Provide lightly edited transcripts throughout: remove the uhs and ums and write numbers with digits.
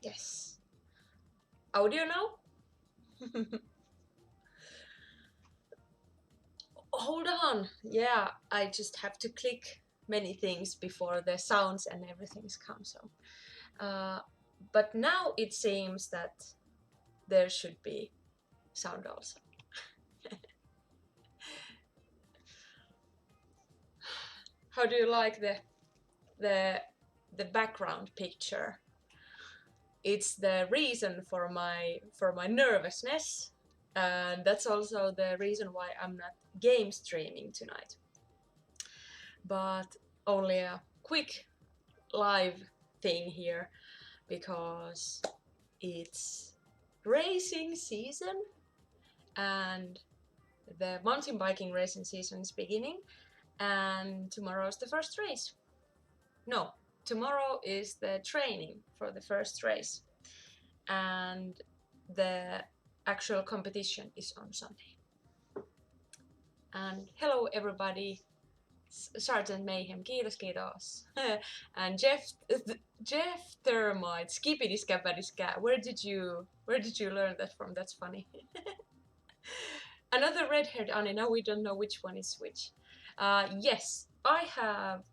Yes. Audio now? Hold on. Yeah, I just have to click many things before the sounds and everything comes. So, but now it seems that there should be sound also. How do you like the the background picture? It's the reason for my nervousness, and that's also the reason why I'm not game streaming tonight, but only a quick live thing here because it's racing season and the mountain biking racing season is beginning, and tomorrow's the first race. No, tomorrow is the training for the first race, and the actual competition is on Sunday. And hello everybody, Sergeant Mayhem, kiitos. And Jeff Thermite, skippity scabbity scat. Where did you learn that from? That's funny. Another red-haired Annie. Now we don't know which one is which. Yes,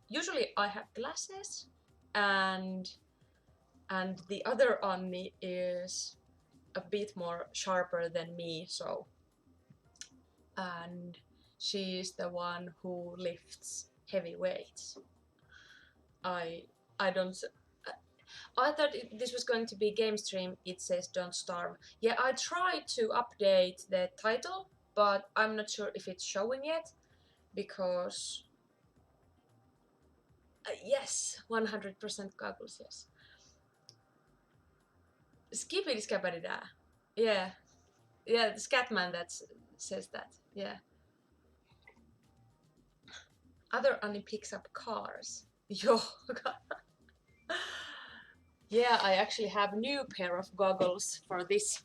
usually I have glasses, and the other Annie is a bit more sharper than me, so, and she's the one who lifts heavy weights. I don't. I thought this was going to be game stream. It says don't starve. Yeah, I tried to update the title, but I'm not sure if it's showing yet because yes, 100% goggles. Yes. Skippity scabbity da. Yeah, yeah. The Scatman that says that. Yeah. Other Annie picks up cars. Yo. Yeah, I actually have a new pair of goggles for this.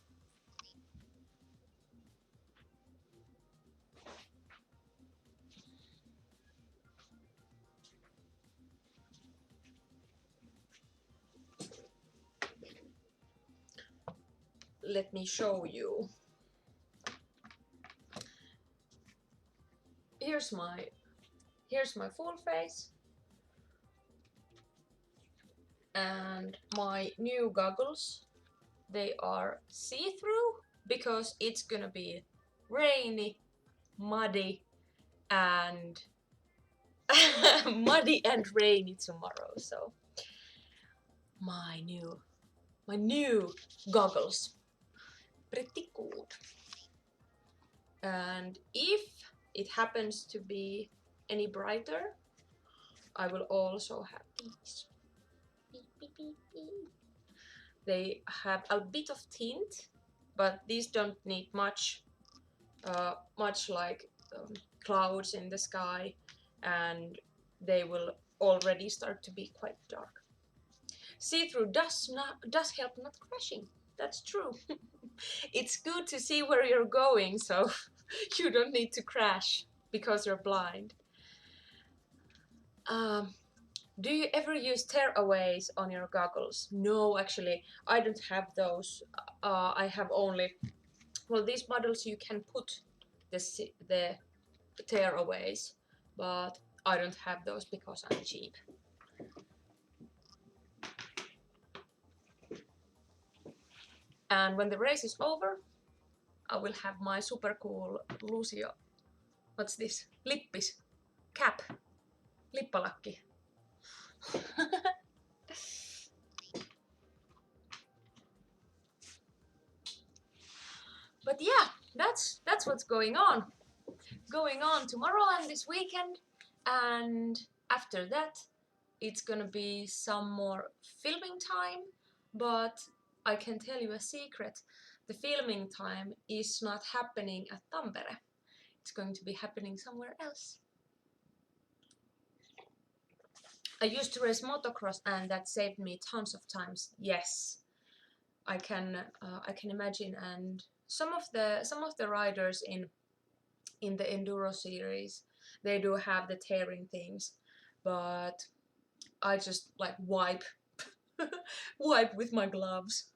Let me show you. Here's my full face and my new goggles. They are see-through because it's gonna be rainy, muddy, and muddy and rainy tomorrow. So my new goggles, pretty good. And if it happens to be any brighter, I will also have these. Beep, beep, beep, beep. They have a bit of tint, but these don't need much, much like clouds in the sky, and they will already start to be quite dark. See-through does help not crashing. That's true. It's good to see where you're going, so you don't need to crash because you're blind. Do you ever use tearaways on your goggles? No, actually, I don't have those. I have only, well, these models you can put the tearaways, but I don't have those because I'm cheap. And when the race is over, I will have my super cool Lucio. What's this? Lippis. Cap. Lippalakki. But yeah, that's what's going on tomorrow and this weekend, and after that it's gonna be some more filming time, but I can tell you a secret. The filming time is not happening at Tampere. It's going to be happening somewhere else. I used to race motocross and that saved me tons of times. Yes, I can imagine. And some of the riders in the enduro series, they do have the tearing things, but I just like wipe wipe with my gloves.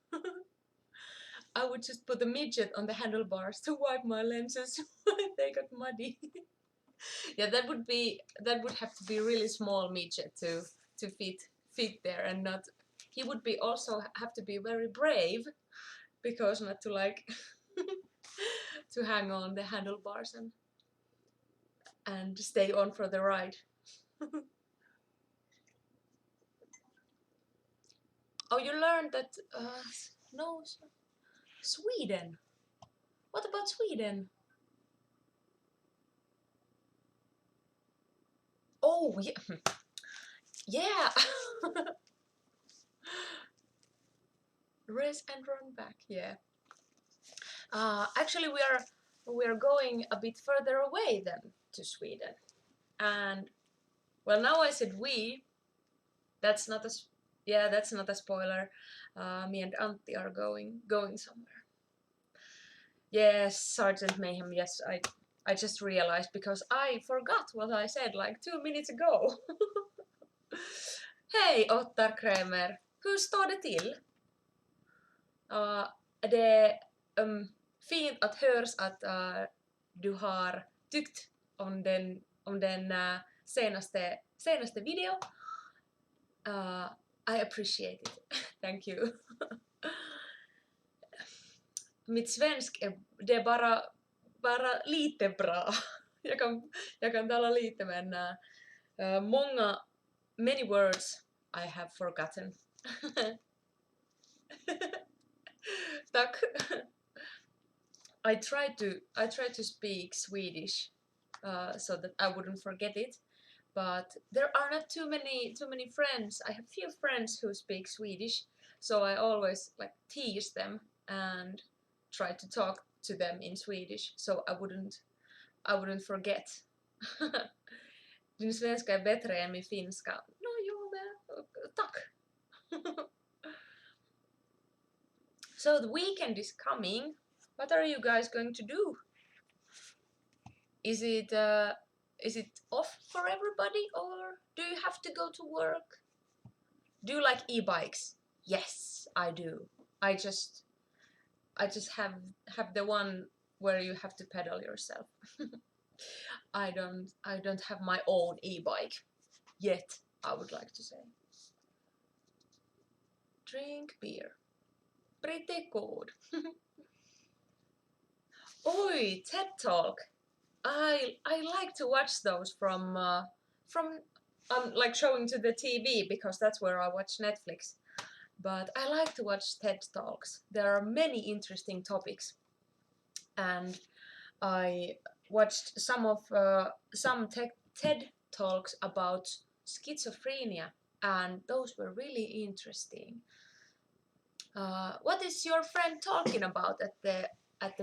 I would just put a midget on the handlebars to wipe my lenses when they got muddy. Yeah, that would have to be a really small midget to fit there, and not. He would be also have to be very brave, because not to like to hang on the handlebars and stay on for the ride. Oh, you learned that no, Sweden. What about Sweden? Oh yeah, yeah. Race and run back. Yeah. Actually, we are going a bit further away than to Sweden, and well, now I said we. That's not a yeah, that's not a spoiler. Me and Antti are going somewhere. Yes, Sergeant Mayhem. Yes, I just realized because I forgot what I said like 2 minutes ago. Hej Ottar Kremer, hur står det till? Det är fint att hörs att du har tyckt om den senaste video. I appreciate it. Thank you. Mitt svensk det är bara lite bra. Jag kan tala lite, men many words I have forgotten. Tack. I tried to speak Swedish so that I wouldn't forget it, but there are not too many friends. I have few friends who speak Swedish, so I always like tease them and try to talk to them in Swedish, so I wouldn't forget. Din svenska är bättre än min finska. No, jo, men tack. So the weekend is coming. What are you guys going to do? Is it off for everybody, or do you have to go to work? Do you like e-bikes? Yes, I do. I just have the one where you have to pedal yourself. I don't have my own e-bike yet, I would like to say. Drink beer. Pretty good. Oi, TED Talk. I like to watch those from like showing to the TV, because that's where I watch Netflix. But I like to watch TED Talks. There are many interesting topics, and I watched some TED Talks about schizophrenia, and those were really interesting. What is your friend talking about at the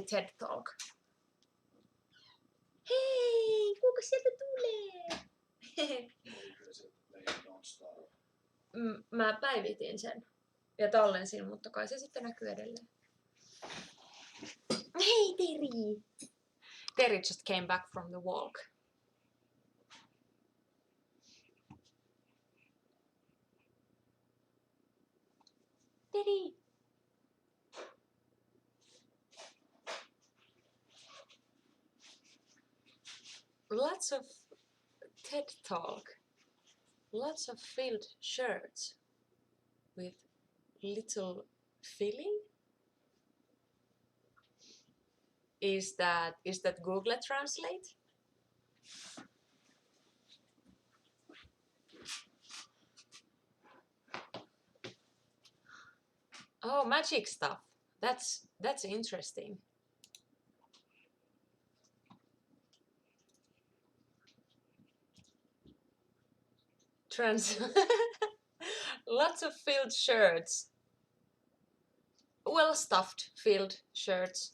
TED Talk? Hei, kuka sieltä tulee? Mä päivitin sen ja tallensin, mutta kai se sitten näkyy edelleen. Hei Teri! Teri just came back from the walk. Teri! Lots of TED Talk, lots of filled shirts with little filling. Is that Google Translate? Oh, magic stuff. That's interesting. Lots of filled shirts. Well stuffed filled shirts.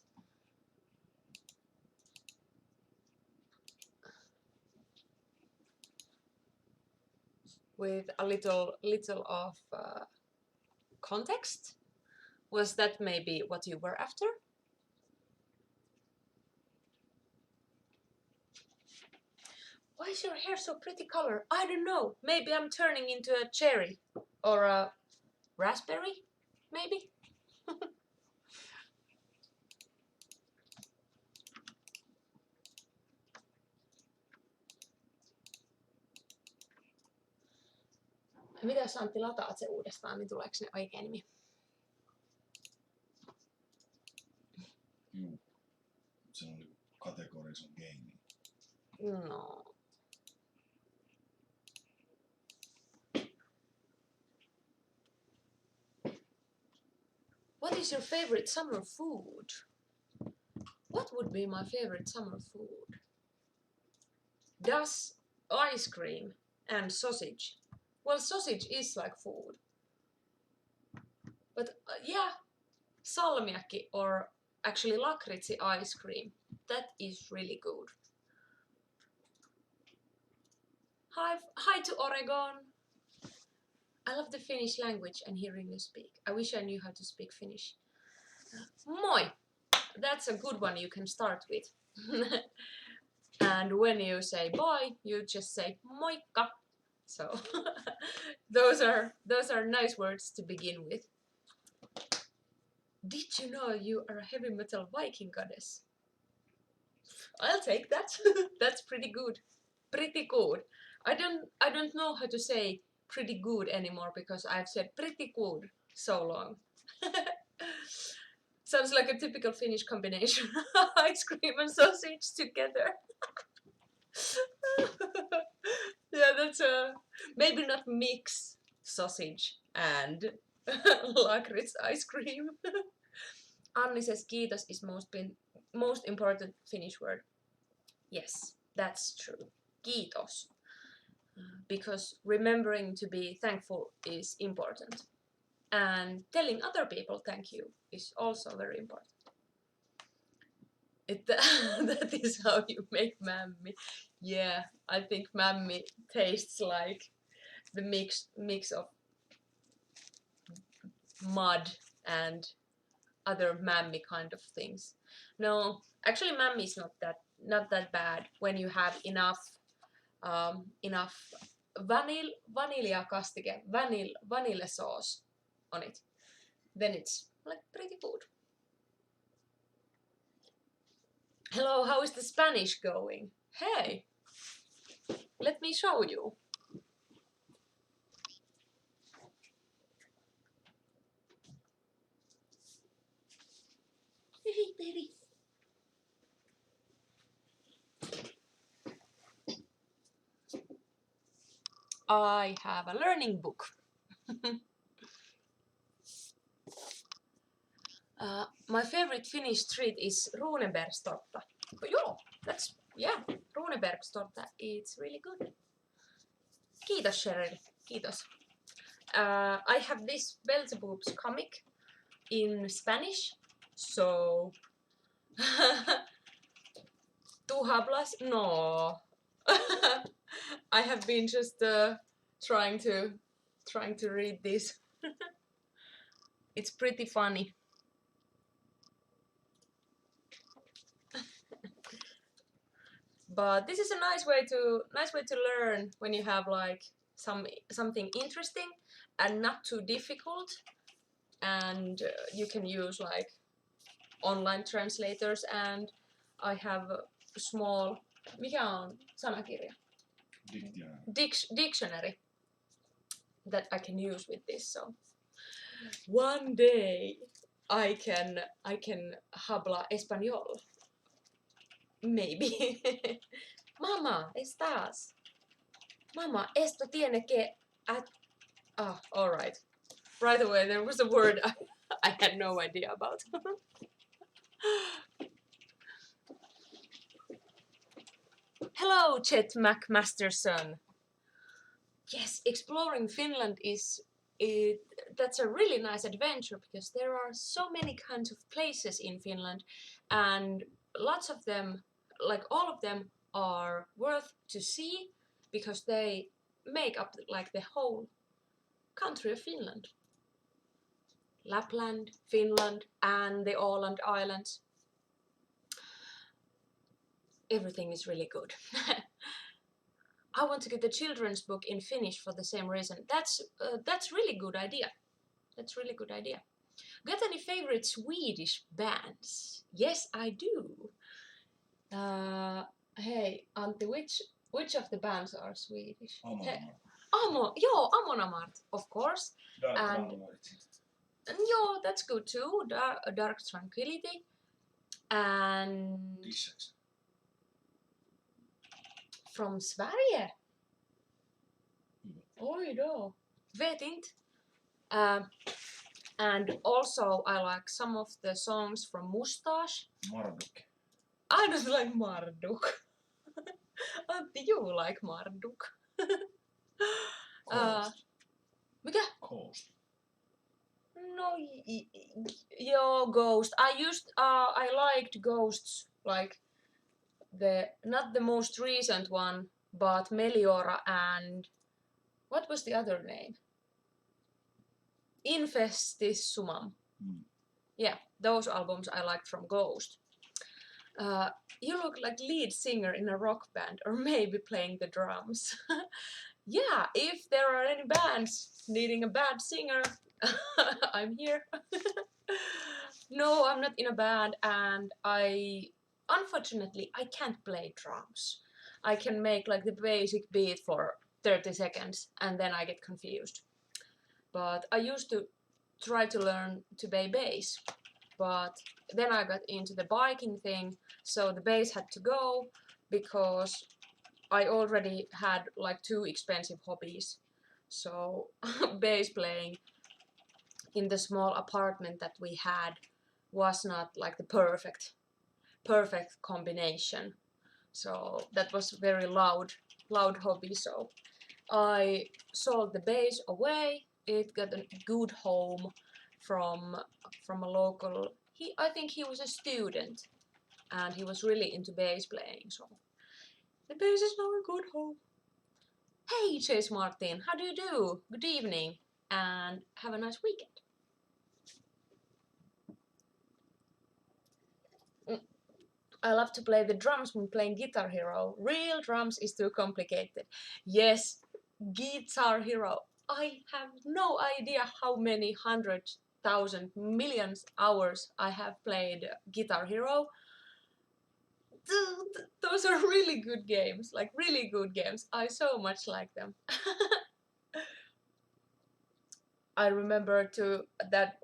With a little of context. Was that maybe what you were after? Why is your hair so pretty color? I don't know. Maybe I'm turning into a cherry or a raspberry, maybe? Mitäs Antti, lataat se uudestaan, niin tuleeko ne oikein nimi? Juu. Se oli kategoris on gaming. No. What is your favorite summer food? What would be my favorite summer food? Does ice cream and sausage. Well, sausage is like food. But yeah, salmiakki or actually lakritsi ice cream. That is really good. Hi to Oregon. I love the Finnish language and hearing you speak. I wish I knew how to speak Finnish. Moi! That's a good one you can start with. And when you say bye, you just say moikka. So those are nice words to begin with. Did you know you are a heavy metal Viking goddess? I'll take that. That's pretty good. Pretty good. I don't know how to say pretty good anymore because I've said pretty good so long. Sounds like a typical Finnish combination. Ice cream and sausage together. Yeah, that's maybe not mix sausage and lakritz ice cream. Anni says kiitos is most important Finnish word. Yes, that's true. Kiitos. Because remembering to be thankful is important. And telling other people thank you is also very important. That is how you make mammi. Yeah, I think mammi tastes like the mix of mud and other mammi kind of things. No, actually mammi is not that bad when you have enough vanilla kastike, vanilla sauce on it. Then it's like pretty good. Hello, how is the Spanish going? Hey, let me show you. Hey, baby. I have a learning book. My favorite Finnish treat is Runebergstorta. Runebergstorta. It's really good. Kiitos, Cheryl. Kiitos. I have this Beelzebub's comic in Spanish, so ¿Tú hablas? No. I have been just trying to read this. It's pretty funny. But this is a nice way to learn when you have like something interesting and not too difficult, and you can use like online translators, and I have a small mikä on sanakirja? Dictionary that I can use with this. So one day I can habla español. Maybe. Mamá, estás. Mamá, esto tiene que. All right. Right away, there was a word I had no idea about. Hello, Chet McMasterson. Yes, exploring Finland that's a really nice adventure because there are so many kinds of places in Finland, and lots of them, like all of them, are worth to see because they make up like the whole country of Finland. Lapland, Finland, and the Åland Islands. Everything is really good. I want to get the children's book in Finnish for the same reason. That's really good idea. That's really good idea. Got any favorite Swedish bands? Yes, I do. Hey, Antti, which of the bands are Swedish? Amon Hey, Amarth. Amon Amarth, of course. Dark And Crown Origins. that's good too. Dark Tranquility. And Dissection. from Sverige. Hyvä. Oj då. Vet inte. And also I like some of the songs from Mustache. Marduk. I don't like Marduk. Antti, you like Marduk. Coast. Mikä? Coast. No, Ghost. I liked Ghosts, like not the most recent one, but Meliora and what was the other name? Infestissumam. Yeah, those albums I liked from Ghost. You look like lead singer in a rock band, or maybe playing the drums. Yeah, if there are any bands needing a bad singer, I'm here. No, I'm not in a band, and unfortunately I can't play drums. I can make like the basic beat for 30 seconds and then I get confused. But I used to try to learn to play bass, but then I got into the biking thing, so the bass had to go because I already had like 2 expensive hobbies. So bass playing in the small apartment that we had was not like the perfect combination. So that was very loud hobby. So I sold the bass away. It got a good home from a local. I think he was a student, and he was really into bass playing. So the bass is now a good home. Hey, Chase Martin, how do you do? Good evening, and have a nice weekend. I love to play the drums when playing Guitar Hero. Real drums is too complicated. Yes, Guitar Hero. I have no idea how many 100,000 millions hours I have played Guitar Hero. Those are really good games, like really good games. I so much like them. I remember that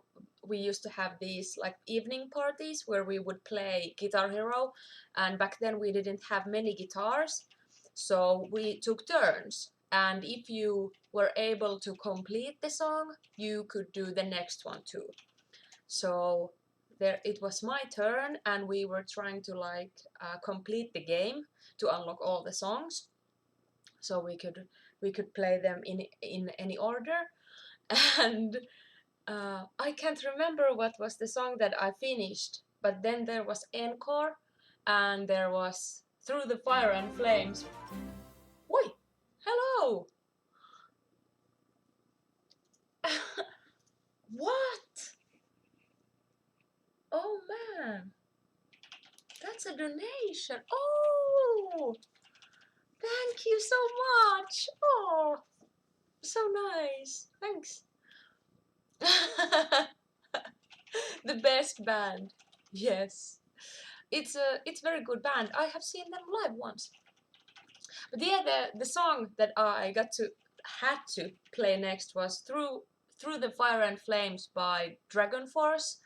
we used to have these like evening parties where we would play Guitar Hero, and back then we didn't have many guitars, so we took turns, and if you were able to complete the song, you could do the next one too. So it was my turn, and we were trying to like complete the game to unlock all the songs, so we could play them in any order. And I can't remember what was the song that I finished, but then there was Encore, and there was Through the Fire and Flames. Oi! Hello! What? Oh man! That's a donation! Oh! Thank you so much! Oh! So nice! Thanks! The best band. Yes. It's very good band. I have seen them live once. But yeah, the song that I had to play next was Through the Fire and Flames by Dragon Force.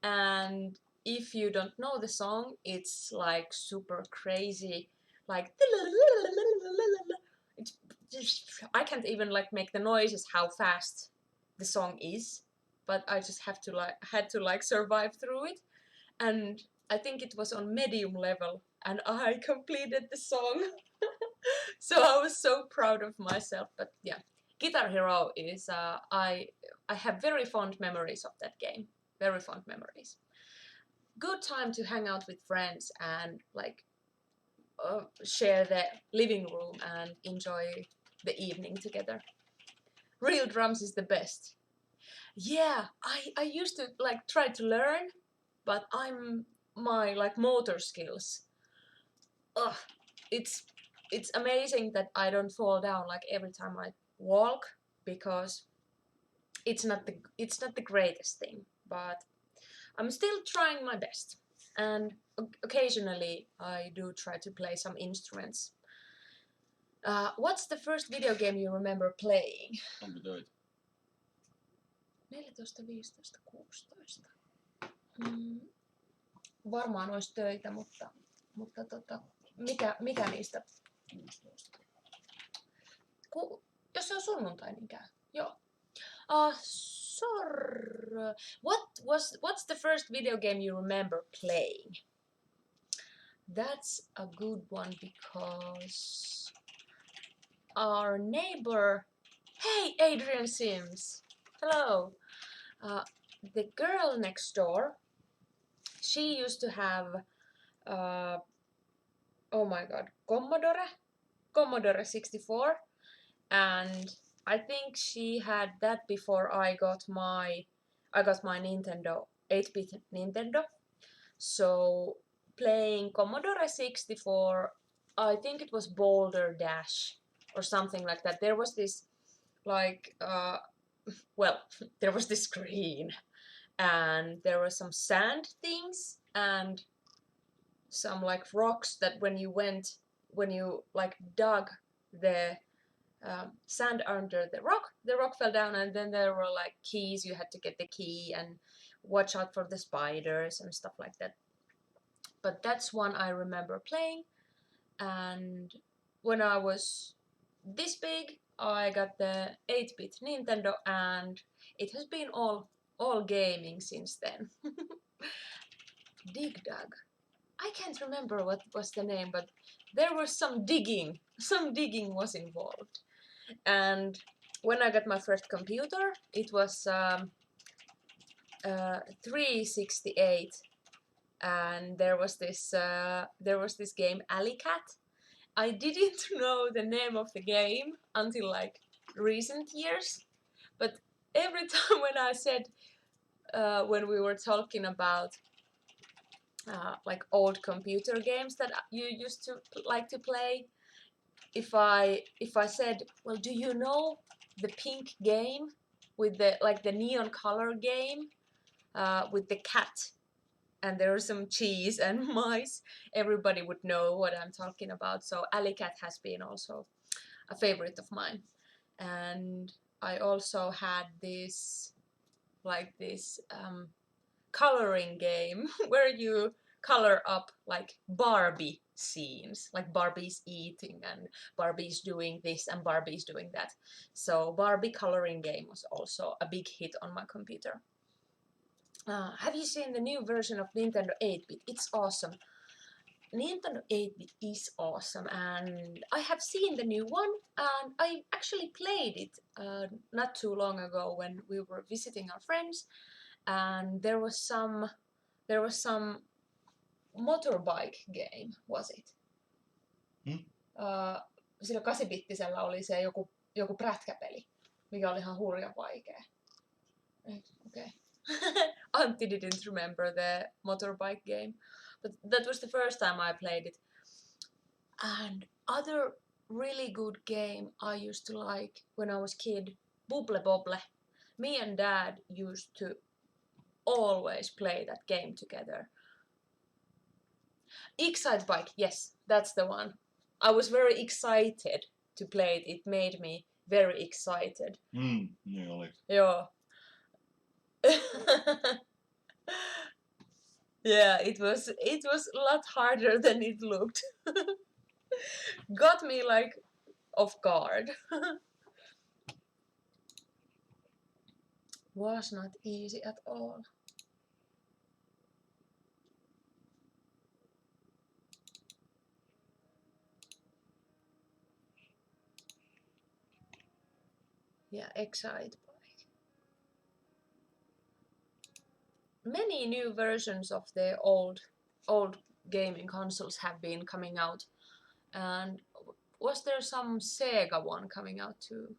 And if you don't know the song, it's like super crazy, like it's just, I can't even like make the noises how fast the song is, but I just had to like survive through it. And I think it was on medium level, and I completed the song. So I was so proud of myself. But yeah, Guitar Hero is I have very fond memories of that game. Very fond memories. Good time to hang out with friends and like share the living room and enjoy the evening together. Real drums is the best. Yeah, I used to like try to learn, but my like motor skills. Ugh, it's amazing that I don't fall down like every time I walk, because it's not the greatest thing, but I'm still trying my best. And occasionally I do try to play some instruments. What's the first video game you remember playing? Onko töitä? 14, 15, 16. Varmaan olisi töitä, mutta mikä niistä? 16. Jos se on sunnuntai, niin käy. Joo. What's the first video game you remember playing? That's a good one because our neighbor, hey Adrian Sims, hello. The girl next door, she used to have, oh my god, Commodore 64, and I think she had that before I got my Nintendo 8-bit Nintendo. So playing Commodore 64, I think it was Boulder Dash or something like that. There was this like there was this screen and there were some sand things and some like rocks that when you like dug the sand under the rock fell down, and then there were like keys. You had to get the key and watch out for the spiders and stuff like that. But that's one I remember playing. And when I was this big, I got the 8-bit Nintendo, and it has been all gaming since then. Dig Dug. I can't remember what was the name, but there was some digging. Some digging was involved. And when I got my first computer, it was 368, and there was this game Alley Cat. I didn't know the name of the game until like recent years, but every time when I said when we were talking about like old computer games that you used to like to play, if I said, well, do you know the pink game with the neon color game with the cat and there are some cheese and mice, everybody would know what I'm talking about. So Alley Cat has been also a favorite of mine. And I also had this coloring game where you color up like Barbie scenes, like Barbie's eating and Barbie's doing this and Barbie's doing that. So Barbie coloring game was also a big hit on my computer. Have you seen the new version of Nintendo 8-bit? It's awesome. Nintendo 8-bit is awesome, and I have seen the new one, and I actually played it not too long ago when we were visiting our friends, and there was some motorbike game, was it? Sillä 8-bittisellä oli se joku prätkäpeli, mikä oli ihan hurjan vaikea. Okay. Antti didn't remember the motorbike game, but that was the first time I played it. And other really good game I used to like when I was kid, Bubble Bobble. Me and Dad used to always play that game together. Excite Bike, yes, that's the one. I was very excited to play it. It made me very excited. Niin oliko? Joo. Yeah, it was a lot harder than it looked. Got me like off guard. Was not easy at all. Yeah, Excite Bike. Many new versions of the old gaming consoles have been coming out, and was there some Sega one coming out too?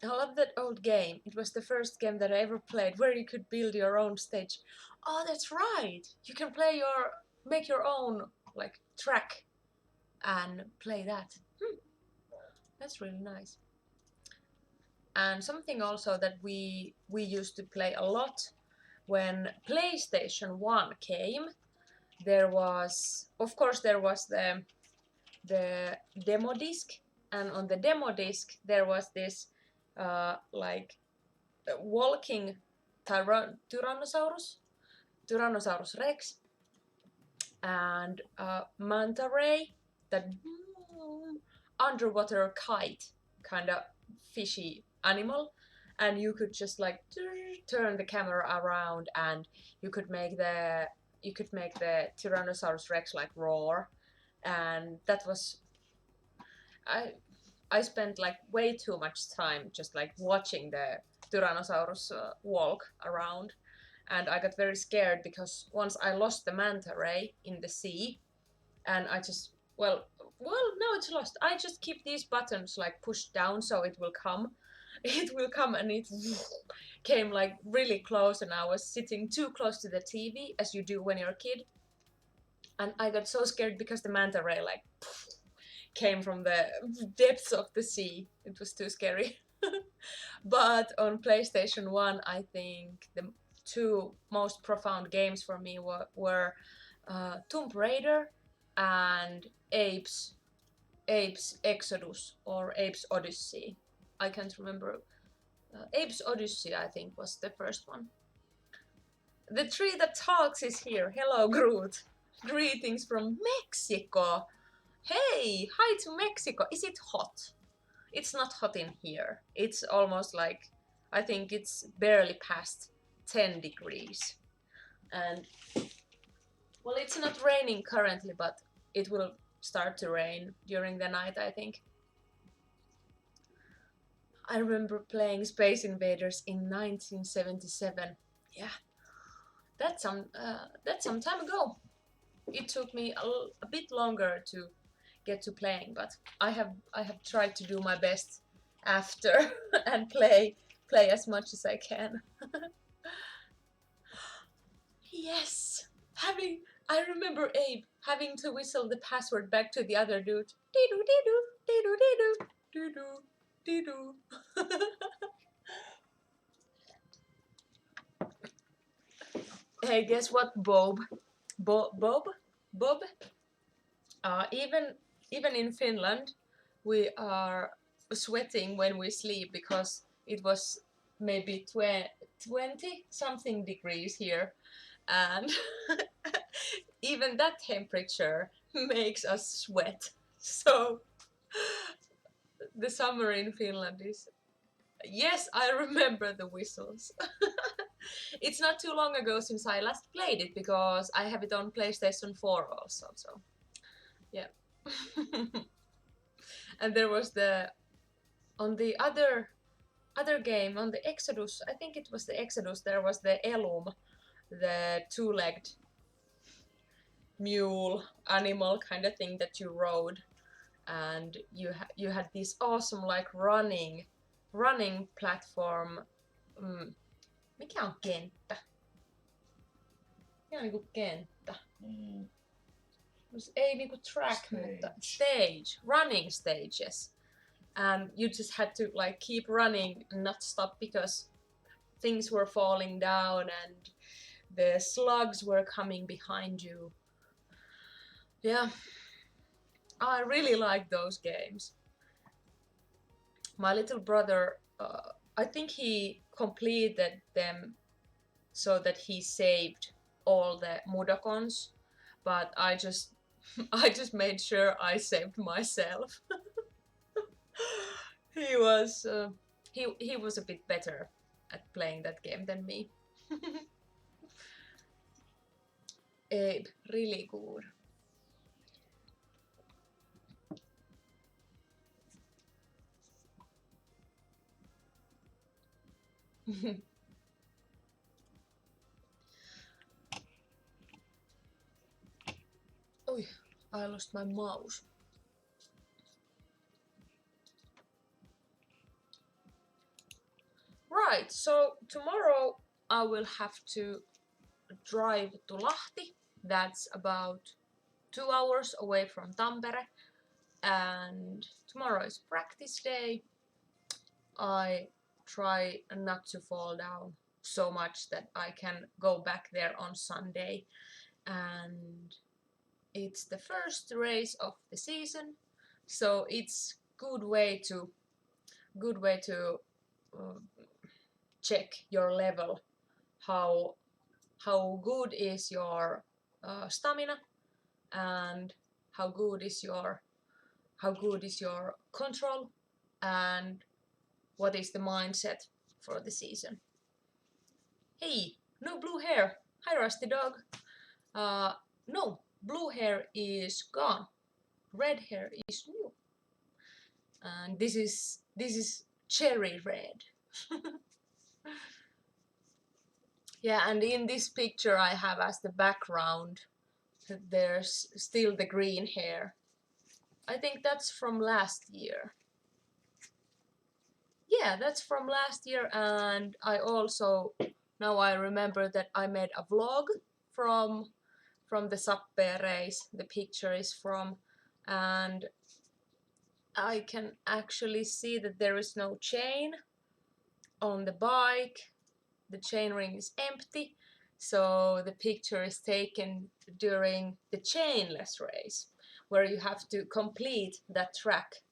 I love that old game. It was the first game that I ever played where you could build your own stage. Oh, that's right. You can make your own like track and play that. That's really nice. And something also that we used to play a lot when PlayStation 1 came, there was, of course, there was the demo disc, and on the demo disc there was this like walking Tyrannosaurus Rex, and manta ray, that underwater kite kind of fishy animal, and you could just like turn the camera around, and you could make the Tyrannosaurus Rex like roar, and that was I I spent like way too much time just like watching the Tyrannosaurus walk around, and I got very scared because once I lost the manta ray in the sea, and I just no, it's lost. I just keep these buttons like pushed down so it will come. It will come, and it came like really close, and I was sitting too close to the TV as you do when you're a kid, and I got so scared because the manta ray like came from the depths of the sea. It was too scary. But on PlayStation 1, I think the two most profound games for me were Tomb Raider and Abe's Exodus or Abe's Odyssey. I can't remember. Abe's Odyssey, I think, was the first one. The tree that talks is here. Hello, Groot. Greetings from Mexico. Hey, hi to Mexico. Is it hot? It's not hot in here. It's almost like, I think it's barely past 10 degrees. And, well, it's not raining currently, but it will start to rain during the night, I think. I remember playing Space Invaders in 1977. Yeah, that's some time ago. It took me a bit longer to get to playing, but I have tried to do my best after and play as much as I can. Yes, I remember Abe having to whistle the password back to the other dude. Dee-doo, dee-doo, dee-doo, dee-doo, dee-doo, dee-doo. Hey, guess what, Bob? Bob? Even in Finland, we are sweating when we sleep because it was maybe 20 something degrees here, and even that temperature makes us sweat. So the summer in Finland is, yes, I remember the whistles. It's not too long ago since I last played it because I have it on PlayStation 4 also, so yeah. And there was on the other game, on the Exodus, I think it was the Exodus, there was the Elum, the two-legged mule animal kind of thing that you rode, and you had this awesome like running platform. Mikä on kenttä? Mikä on niinku kenttä? Ei niinku track, Stage. mutta stage, running stages. And you just had to like keep running and not stop because things were falling down and the slugs were coming behind you. Yeah, I really like those games. My little brother, I think he completed them so that he saved all the Mudokons, but I just made sure I saved myself. He was a bit better at playing that game than me. Abe, really good. Oh, I lost my mouse. Right, so tomorrow I will have to drive to Lahti. That's about 2 hours away from Tampere. And tomorrow is practice day. I try not to fall down so much that I can go back there on Sunday. And it's the first race of the season, so it's good way to check your level, how good is your stamina, and how good is your control, and what is the mindset for the season. Hey, no blue hair. Hi, Rusty Dog. No, blue hair is gone. Red hair is new. And this is cherry red. Yeah, and in this picture I have as the background, there's still the green hair. I think that's from last year. Yeah, that's from last year, and I also, now I remember that I made a vlog from the Sappe race, the picture is from, and I can actually see that there is no chain on the bike. The chain ring is empty, so the picture is taken during the chainless race, where you have to complete that track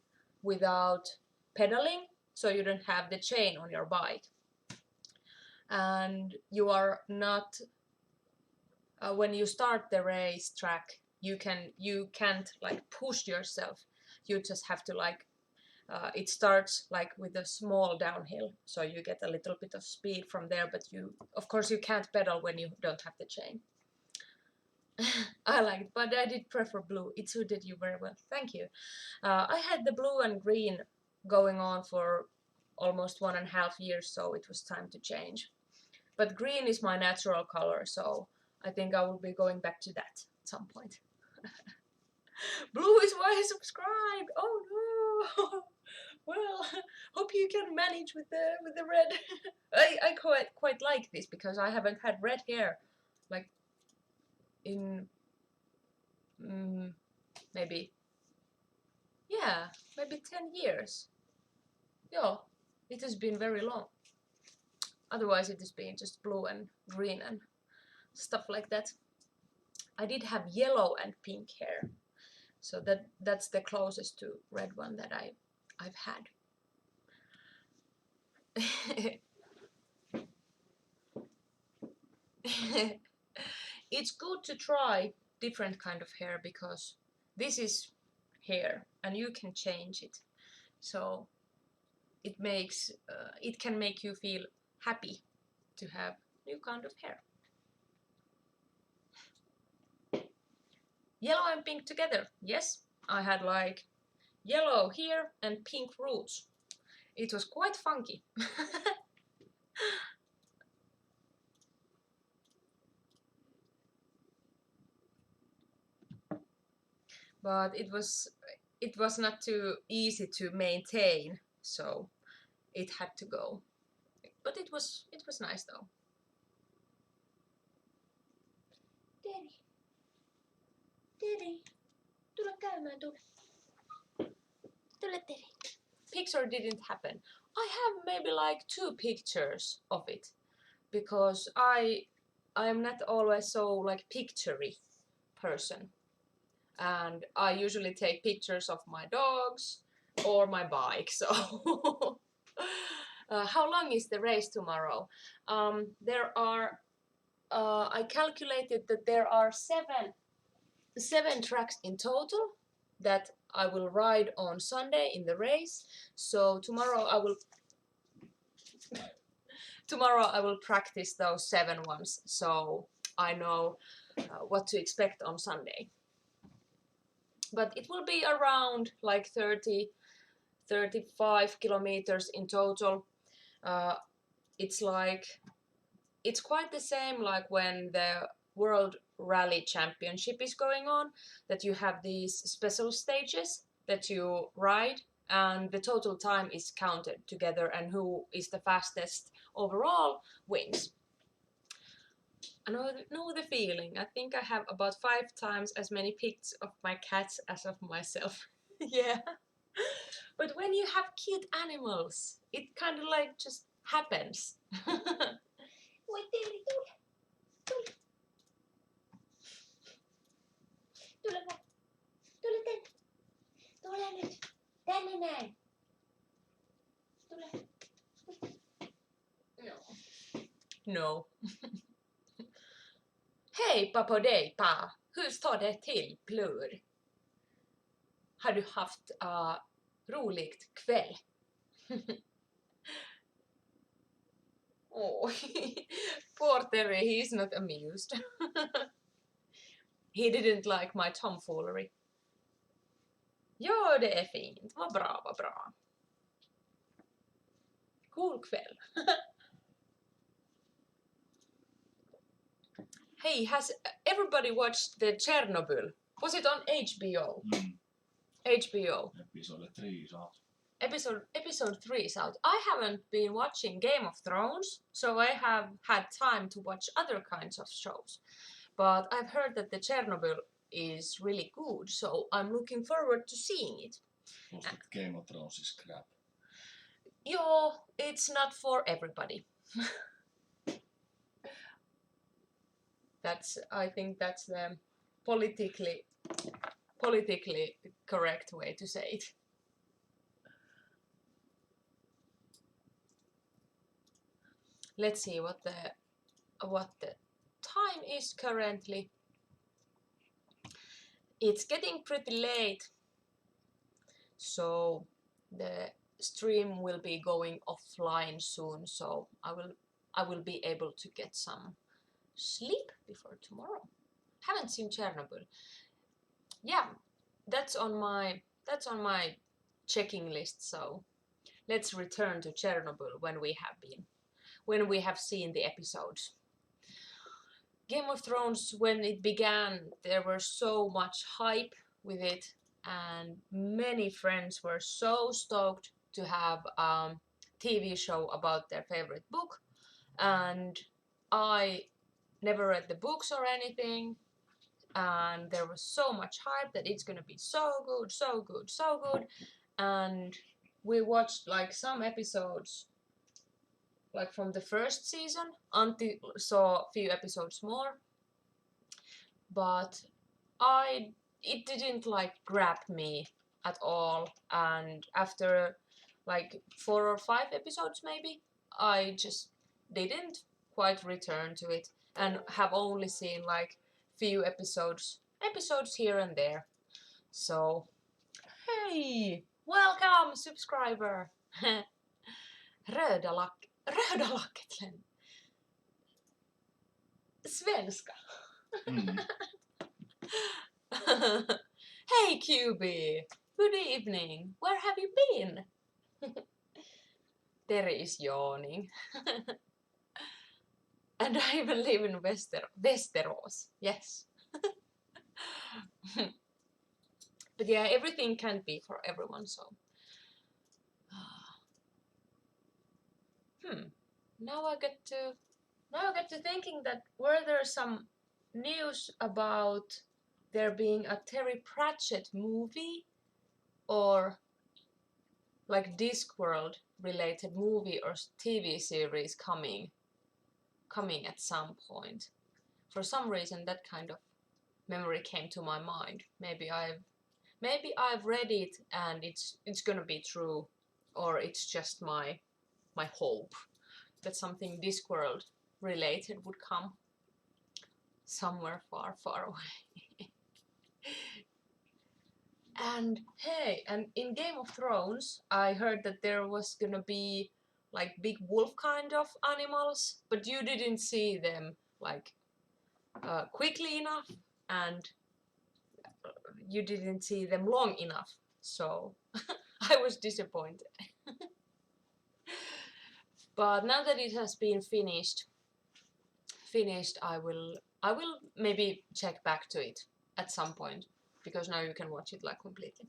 without pedaling, so you don't have the chain on your bike. And you are not, when you start the race track, you can't like push yourself. You just have to like, it starts like with a small downhill, so you get a little bit of speed from there, but you, of course, you can't pedal when you don't have the chain. I like it, but I did prefer blue. It suited you very well. Thank you. I had the blue and green going on for almost 1.5 years, so it was time to change. But green is my natural color, so I think I will be going back to that at some point. Blue is why I subscribed. Oh no. Well, hope you can manage with the red. I quite like this because I haven't had red hair like in maybe 10 years. Yeah, it has been very long. Otherwise it has been just blue and green and stuff like that. I did have yellow and pink hair, so that's the closest to red one that I've had. It's good to try different kind of hair because this is hair and you can change it, so it makes it can make you feel happy to have new kind of hair. Yellow and pink together. Yes, I had like yellow here and pink roots. It was quite funky. But it was not too easy to maintain, so it had to go. But it was nice though. Daddy, Daddy, tule käymään, tule. Tule, Daddy. Picture didn't happen. I have maybe like 2 pictures of it, because I am not always so like picture-y person, and I usually take pictures of my dogs or my bike. So how long is the race tomorrow? There are I calculated that there are seven tracks in total that I will ride on Sunday in the race. So tomorrow I will practice those 7 ones, so I know what to expect on Sunday. But it will be around like 35 kilometers in total. It's quite the same like when the World Rally Championship is going on, that you have these special stages that you ride and the total time is counted together, and who is the fastest overall wins. I know the feeling. I think I have about 5 times as many pics of my cats as of myself. Yeah. But when you have cute animals, it kind of like just happens. Oi, Terri, tule. Tule. Tule vaan. Tule tänne. Tule nyt. Tänne näin. Tule. No. No. Hej på dig pa! Hur står det till Plur? Har du haft roligt kväll? Oh, poor Terry, he's not amused. He didn't like my tomfoolery. Ja, det är fint. Vad bra, vad bra. Cool kväll. Hey, has everybody watched the Chernobyl? Was it on HBO? HBO. Episode 3 is out. Episode 3 is out. I haven't been watching Game of Thrones, so I have had time to watch other kinds of shows. But I've heard that the Chernobyl is really good, so I'm looking forward to seeing it. Plus that Game of Thrones is crap. Yo, it's not for everybody. I think that's the politically correct way to say it. Let's see what the time is currently. It's getting pretty late, so the stream will be going offline soon, so I will be able to get some sleep before tomorrow. Haven't seen Chernobyl. Yeah, that's on my checking list, so let's return to Chernobyl when we have seen the episodes. Game of Thrones, when it began, there was so much hype with it, and many friends were so stoked to have a TV show about their favorite book, and I never read the books or anything, and there was so much hype that it's gonna be so good, so good, so good, and we watched like some episodes like from the first season. Antti saw a few episodes more, but it didn't like grab me at all, and after like 4 or 5 episodes maybe, I just didn't quite return to it and have only seen like few episodes here and there. So hey, welcome subscriber. Röda lacketlen. Svenska. Hey QB, good evening. Where have you been? Terry is yawning. And I even live in Västerås. Yes. But yeah, everything can't be for everyone, so. Now I get to thinking that were there some news about there being a Terry Pratchett movie or like Discworld related movie or TV series coming at some point. For some reason that kind of memory came to my mind. Maybe I've read it and it's gonna be true, or it's just my hope that something Discworld related would come somewhere far, far away. And hey, and in Game of Thrones, I heard that there was gonna be like big wolf kind of animals, but you didn't see them like quickly enough, and you didn't see them long enough, so I was disappointed. But now that it has been finished, I will maybe check back to it at some point, because now you can watch it like completely.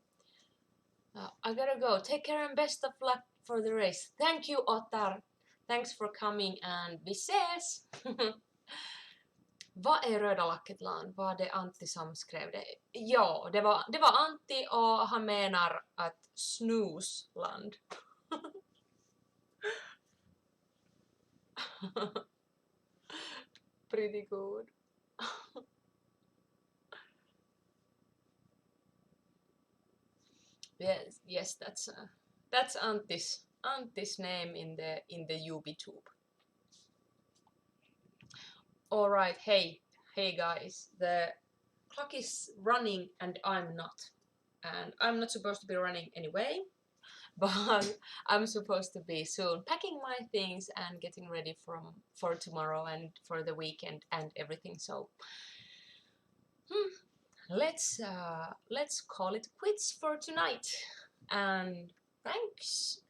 I gotta go. Take care and best of luck for the race. Thank you, Ottar. Thanks for coming, and vi ses! Vad är Röda Lacketland? Var det Antti som skrev det? Ja, det var Antti, och han menar att snusland. Pretty good. Yes, that's Antti's name in the UbiTube. All right, hey guys, the clock is running and I'm not supposed to be running anyway, but I'm supposed to be soon packing my things and getting ready for tomorrow and for the weekend and everything. So let's call it quits for tonight. And thanks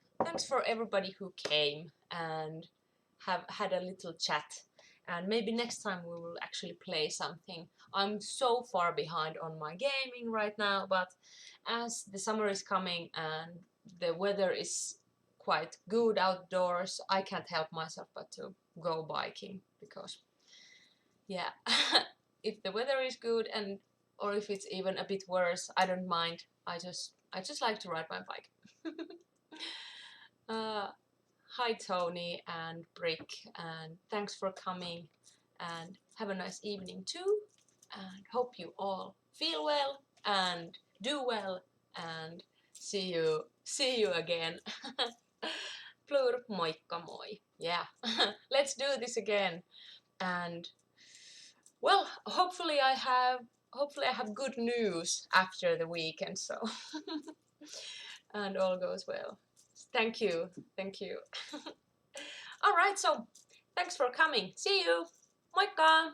for everybody who came and have had a little chat. And maybe next time we will actually play something. I'm so far behind on my gaming right now, but as the summer is coming and the weather is quite good outdoors, I can't help myself but to go biking, because yeah, if the weather is good and or if it's even a bit worse, I don't mind. I just like to ride my bike. Hi Tony and Brick, and thanks for coming, and have a nice evening too, and hope you all feel well and do well, and see you again. Plur, moikka moi. Yeah, let's do this again. And well, hopefully I have good news after the weekend, so and all goes well. Thank you. All right, so thanks for coming. See you. Moikka!